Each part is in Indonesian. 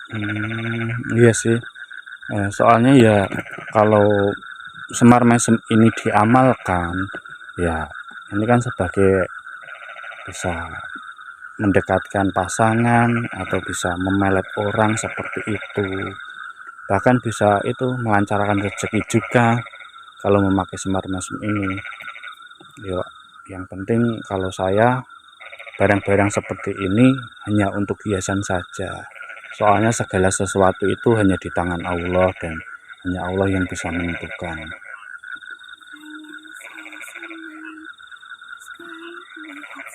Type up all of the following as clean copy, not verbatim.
Iya sih, soalnya ya kalau semar mesem ini diamalkan, ya ini kan sebagai bisa mendekatkan pasangan atau bisa memelet orang seperti itu. Bahkan bisa itu melancarkan rezeki juga kalau memakai semar mesem ini. Yo, yang penting kalau saya barang-barang seperti ini hanya untuk hiasan saja. Soalnya segala sesuatu itu hanya di tangan Allah dan hanya Allah yang bisa menentukan. Makanya saya senang sekali melihat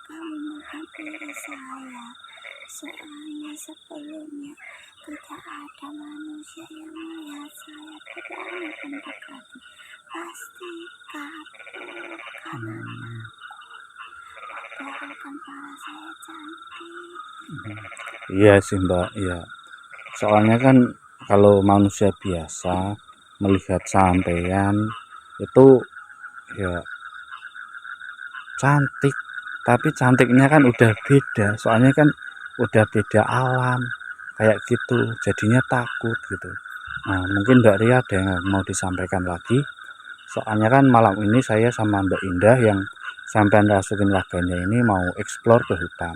kamu menghampiri saya. Soalnya sebelumnya tidak ada manusia yang melihat saya berani mendekati. Pasti kabur karena doakan para saya cantik. Iya sih Mbak, iya. Soalnya kan kalau manusia biasa melihat sampean itu ya cantik, tapi cantiknya kan udah beda. Soalnya kan udah beda alam kayak gitu, jadinya takut gitu. Nah, mungkin Mbak Ria ada yang mau disampaikan lagi. Soalnya kan malam ini saya sama Mbak Indah yang sampean rasukin laganya ini mau eksplor ke hutan.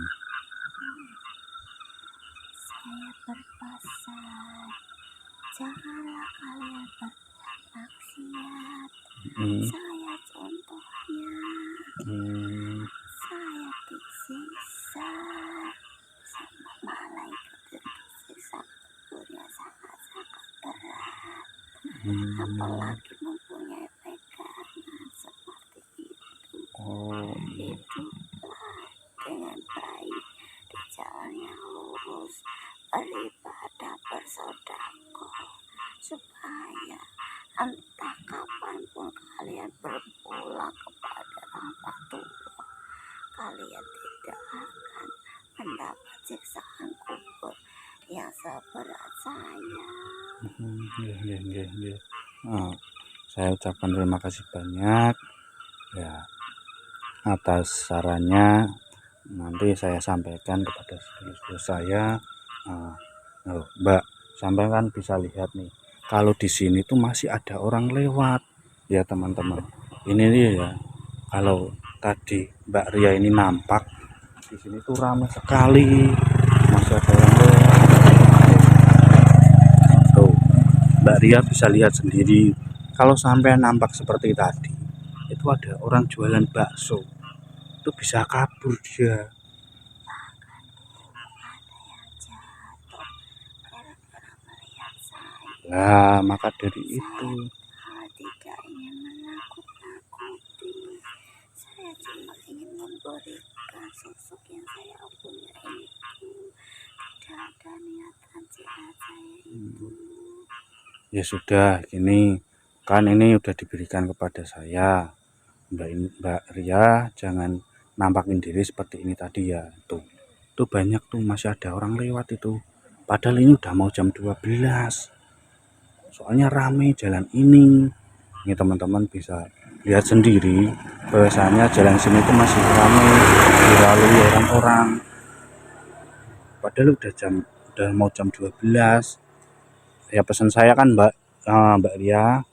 Saya berpesan, janganlah kalian berbuat maksiat. Hmm, Saya contohnya, hmm, saya disiksa sama malaikat, disiksa kuburnya sangat-sangat berat. hmm. Apalagi mempunyai pegangan seperti itu. Oh, Hiduplah dengan baik di jalan yang lurus, beribadah, bersedekah, supaya entah kapanpun kalian berpulang kepada rahmatullah, kalian tidak akan mendapat siksaan kubur yang seberat saya. iya, iya, iya. Nah, saya ucapkan terima kasih banyak ya atas sarannya. Nanti saya sampaikan kepada saudara saya. Nah, Mbak, sampai kan bisa lihat nih, kalau di sini tuh masih ada orang lewat, ya teman-teman. Ini nih ya, kalau tadi Mbak Ria ini nampak di sini tuh ramai sekali, masih ada orang lewat. Tuh, Mbak Ria bisa lihat sendiri. Kalau sampai nampak seperti tadi, itu ada orang jualan bakso, itu bisa kabur dia. Bahkan dulu ada yang jatuh gara-gara melihat saya. Nah, maka dari itu, Saya tidak ingin menakut-nakuti. Saya cuma ingin memberikan sosok yang saya punya itu. Tidak ada niatan jahat saya itu. ya sudah, ini kan ini udah diberikan kepada saya. Mbak Ria jangan nampakin diri seperti ini tadi ya. Tuh banyak tuh masih ada orang lewat itu. Padahal ini udah mau jam 12. Soalnya rame jalan ini. Ini teman-teman bisa lihat sendiri bahwasanya jalan sini tuh masih rame dilalui orang-orang. Padahal udah mau jam 12. Ya pesan saya kan Mbak Ria,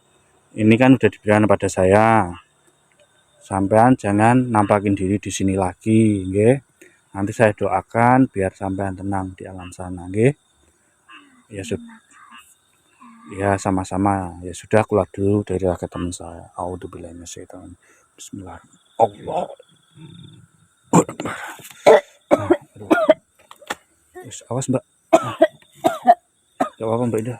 ini kan udah diberikan pada saya. Sampean jangan nampakin diri di sini lagi, nggih. Nanti saya doakan biar sampean tenang di alam sana, nggih. Ya sudah. Terima kasih Ya sama-sama. Ya sudah keluar dulu dari rakyat teman saya. Auzubillahi minasyaitonir. Bismillah. Allah. Nah, awas Mbak. Gak apa-apa Mbak Ida.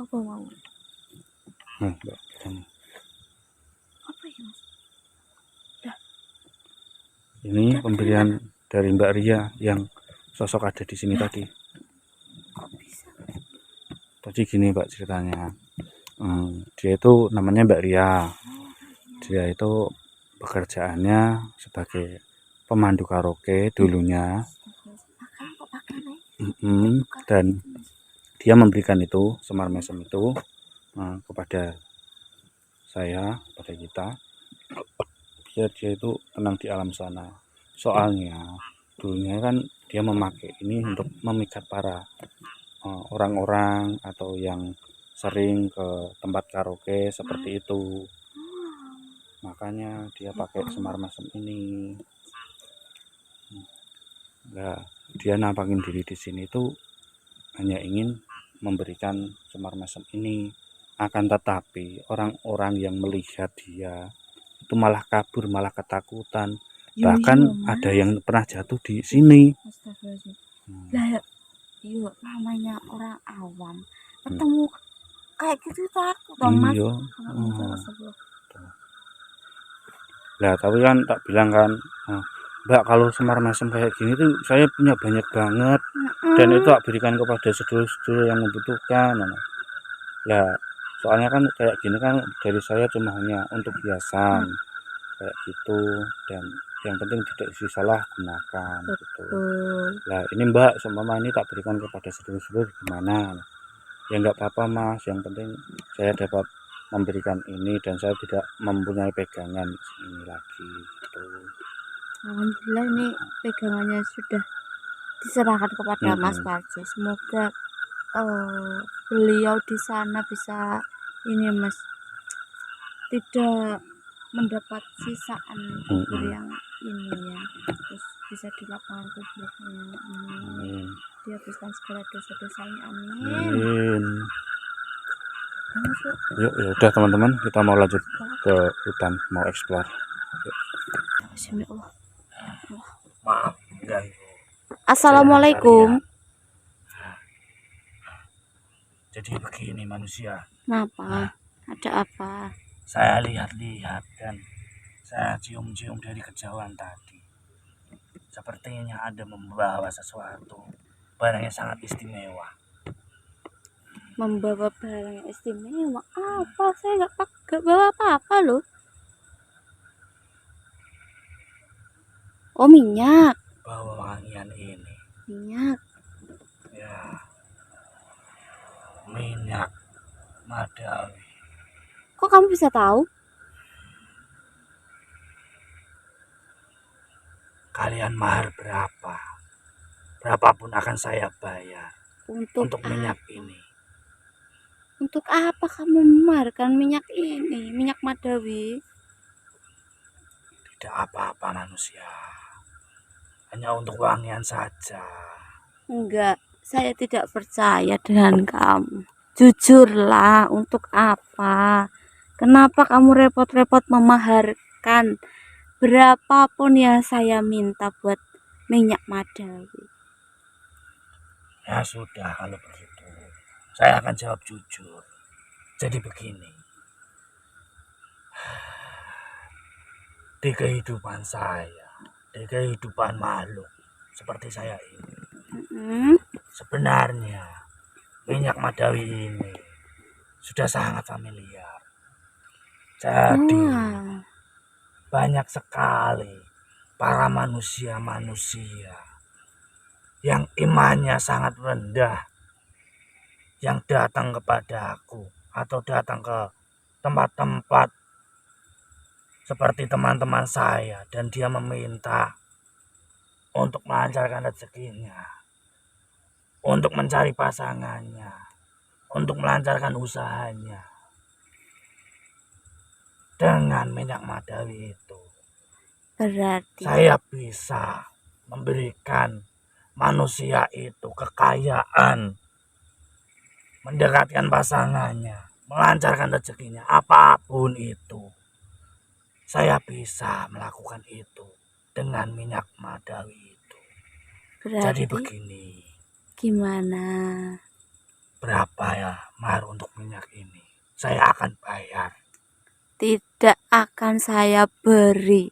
apa mau Mbak. apa ya mas? Ini pemberian dari Mbak Ria yang sosok ada di sini tadi. Kok bisa? Tadi gini Mbak ceritanya. Dia itu namanya Mbak Ria. Dia itu pekerjaannya sebagai pemandu karaoke dulunya. Makan kok pakai Dan dia memberikan itu semar mesem itu kepada saya, kepada kita. biar dia itu tenang di alam sana. Soalnya dulunya kan dia memakai ini untuk memikat para orang-orang atau yang sering ke tempat karaoke seperti itu. Makanya dia pakai semar mesem ini. Nah, dia nampakin diri di sini tuh hanya ingin memberikan semar mesem ini. Akan tetapi orang-orang yang melihat dia itu malah kabur, malah ketakutan. Bahkan ada yang pernah jatuh di sini. Lah yuk namanya orang awam ketemu kayak gitu takut dong mas. Iya. Lah tapi kan tak bilang kan, Mbak, kalau semar mesem kayak gini tuh saya punya banyak banget dan itu tak berikan kepada sedulur-sedulur yang membutuhkan. Lah soalnya kan kayak gini kan dari saya cuma hanya untuk hiasan kayak gitu, dan yang penting tidak disalahgunakan gitu. Lah ini Mbak, seumpama ini tak berikan kepada sedulur-sedulur gimana? Ya nggak apa-apa Mas, yang penting saya dapat memberikan ini dan saya tidak mempunyai pegangan ini lagi gitu. Alhamdulillah ini pegangannya sudah diserahkan kepada Mas Parjo. Semoga beliau di sana bisa ini Mas, tidak mendapat sisaan kubur yang ini ya, terus bisa di lapangan kuburnya. Amin. Dihapuskan segala dosa-dosanya. Amin. Yuk, ya udah teman-teman, kita mau lanjut ke hutan, mau eksplor. Bismillah. Maaf, enggak. Assalamualaikum. Jadi begini manusia. Kenapa? Ada apa? Saya lihat-lihat dan saya cium-cium dari kejauhan tadi. Sepertinya ada membawa sesuatu, barang yang sangat istimewa. Membawa barang yang istimewa? Apa? Saya nggak bawa apa-apa loh. Oh, minyak. Bawa wangian ini. Minyak. Ya. Minyak Madawi. Kok kamu bisa tahu? Kalian mahar berapa? Berapapun akan saya bayar untuk minyak ini. Untuk apa kamu memaharkan minyak ini? Minyak Madawi? Tidak apa-apa manusia. Hanya untuk wangian saja. Enggak, saya tidak percaya dengan kamu. Jujurlah, untuk apa? Kenapa kamu repot-repot memaharkan berapapun yang saya minta buat minyak Madawi? Ya sudah kalau begitu. Saya akan jawab jujur. Jadi begini. Di kehidupan saya, di kehidupan makhluk seperti saya ini, sebenarnya minyak Madawi ini sudah sangat familiar. Jadi banyak sekali para manusia-manusia yang imannya sangat rendah yang datang kepada aku atau datang ke tempat-tempat seperti teman-teman saya, dan dia meminta untuk melancarkan rezekinya, untuk mencari pasangannya, untuk melancarkan usahanya dengan minyak Madawi itu. Berarti saya bisa memberikan manusia itu kekayaan, mendekatkan pasangannya, melancarkan rezekinya, apapun itu. Saya bisa melakukan itu dengan minyak Madawi itu. Jadi begini. Gimana? Berapa ya mahar untuk minyak ini? Saya akan bayar. Tidak akan saya beri.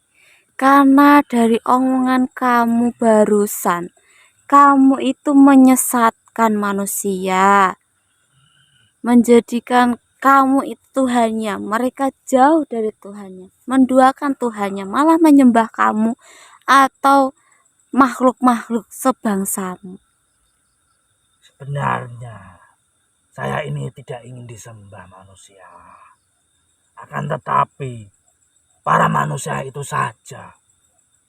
Karena dari omongan kamu barusan, kamu itu menyesatkan manusia, menjadikan kamu itu Tuhannya, mereka jauh dari Tuhannya, menduakan Tuhannya, malah menyembah kamu atau makhluk-makhluk sebangsamu. Sebenarnya saya ini tidak ingin disembah manusia. Akan tetapi para manusia itu saja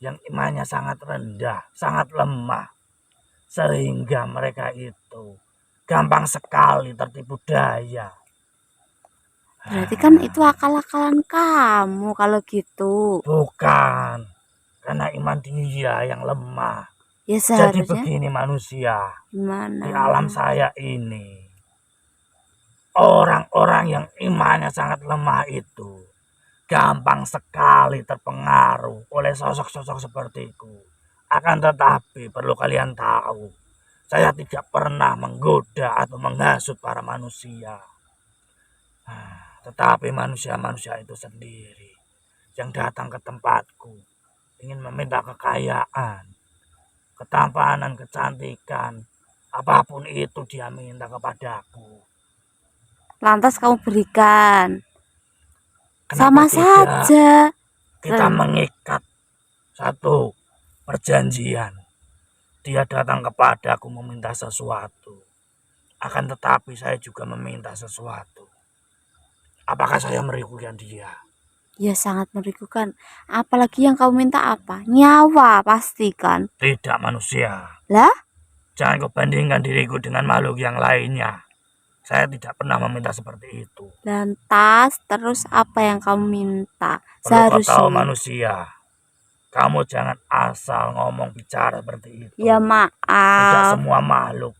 yang imannya sangat rendah, sangat lemah, sehingga mereka itu gampang sekali tertipu daya. Berarti kan itu akal-akalan kamu kalau gitu. Bukan, karena iman dia yang lemah. Ya Jadi seharusnya begini manusia, gimana? di alam saya ini, orang-orang yang imannya sangat lemah itu gampang sekali terpengaruh oleh sosok-sosok sepertiku. Akan tetapi perlu kalian tahu, saya tidak pernah menggoda atau menghasut para manusia. Tetapi manusia-manusia itu sendiri yang datang ke tempatku ingin meminta kekayaan, ketampanan, kecantikan, apapun itu dia minta kepadaku. Lantas kamu berikan. Kenapa Sama tidak saja. kita mengikat satu perjanjian? Dia datang kepadaku meminta sesuatu, akan tetapi saya juga meminta sesuatu. Apakah saya merugikan dia? Ya sangat merugikan. Apalagi yang kamu minta apa? Nyawa pasti kan? Tidak manusia. Lah? Jangan kau bandingkan diriku dengan makhluk yang lainnya. Saya tidak pernah meminta seperti itu. Lantas terus apa yang kamu minta? Perlu kau tahu Seharusnya. manusia, kamu jangan asal ngomong bicara seperti itu. Ya Tidak maaf. semua makhluk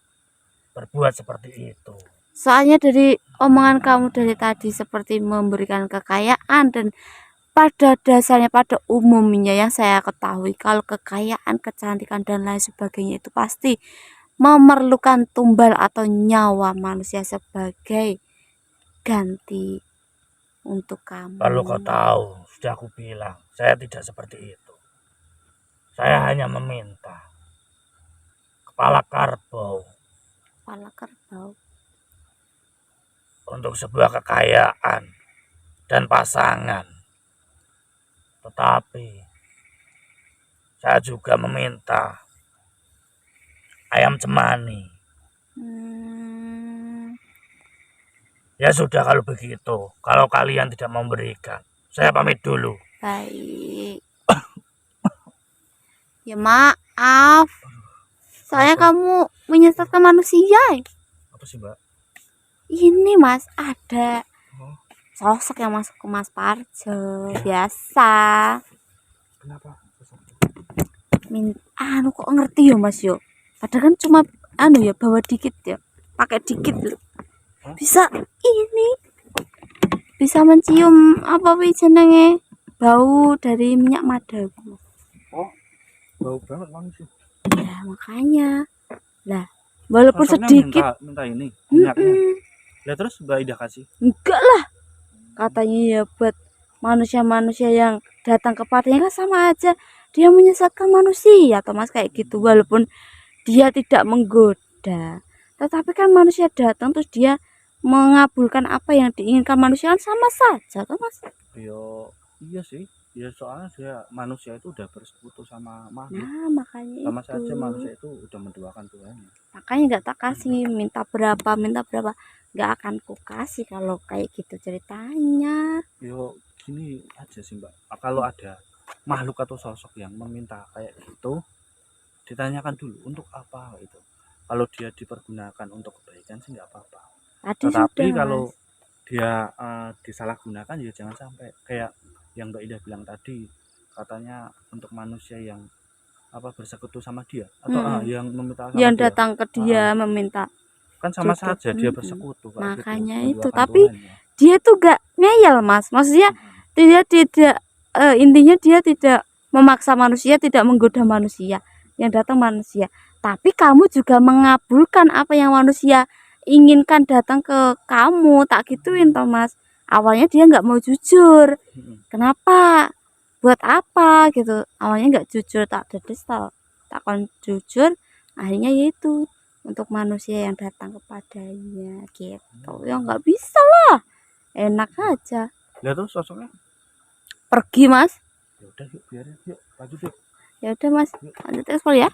berbuat seperti itu. Soalnya dari omongan kamu dari tadi seperti memberikan kekayaan, dan pada dasarnya, pada umumnya yang saya ketahui, kalau kekayaan, kecantikan dan lain sebagainya itu pasti memerlukan tumbal atau nyawa manusia sebagai ganti untuk kamu. Perlu kau tahu, sudah aku bilang, saya tidak seperti itu. Saya hanya meminta kepala kerbau. Kepala kerbau. Untuk sebuah kekayaan dan pasangan. Tetapi saya juga meminta ayam cemani. Ya sudah kalau begitu, kalau kalian tidak memberikan, saya pamit dulu. Baik. Ya maaf. Soalnya kamu menyesatkan manusia. Apa sih, Mbak? Ini Mas, ada sosok yang masuk ke Mas Parjo. Biasa. Kenapa? Kok ngerti ya Mas yo? Padahal kan cuma ya bawa dikit ya. Pakai dikit loh. Bisa ini. Bisa mencium apa jenenge? Bau dari minyak madaku. Oh, bau banget manusia. Ya makanya. Lah, walaupun sedikit minta ini minyaknya. Lah terus Mbak Ida kasih? Enggak lah. Katanya ya buat manusia-manusia yang datang kepadanya kan sama aja dia menyesatkan manusia atau Mas kayak gitu, walaupun dia tidak menggoda. Tetapi kan manusia datang terus dia mengabulkan apa yang diinginkan manusia, kan sama saja toh Mas. Iya sih. Ya soalnya dia manusia itu udah bersekutu sama makhluk. Nah, makanya sama itu. saja manusia itu udah mendoakan Tuhan. Makanya nggak tak kasih, minta berapa, nggak akan ku kasih kalau kayak gitu ceritanya. Gini aja sih Mbak, kalau ada makhluk atau sosok yang meminta kayak gitu, ditanyakan dulu untuk apa itu. Kalau dia dipergunakan untuk kebaikan sih nggak apa-apa. Tetapi sudah, kalau Mas, dia disalahgunakan ya jangan sampai kayak yang Mbak Ida bilang tadi, katanya untuk manusia yang bersekutu sama dia atau yang meminta sama yang dia, datang ke dia meminta kan sama jodoh. saja dia bersekutu kayak Makanya gitu, itu, mendoakan tapi Tuhannya. dia tuh gak ngeyel Mas, maksudnya dia tidak intinya dia tidak memaksa manusia, tidak menggoda manusia, yang datang manusia. Tapi kamu juga mengabulkan apa yang manusia inginkan datang ke kamu, tak gituin toh Mas. Awalnya dia nggak mau jujur. Kenapa? Buat apa gitu? Awalnya nggak jujur, tak dedes tak kon jujur. Akhirnya yaitu untuk manusia yang datang kepadanya gitu. Ya nggak bisa lah. Enak aja. Lihat tuh sosoknya. Pergi Mas. Ya udah yuk biarin, yuk lanjut yuk. Ya udah Mas, lanjut ekspor ya.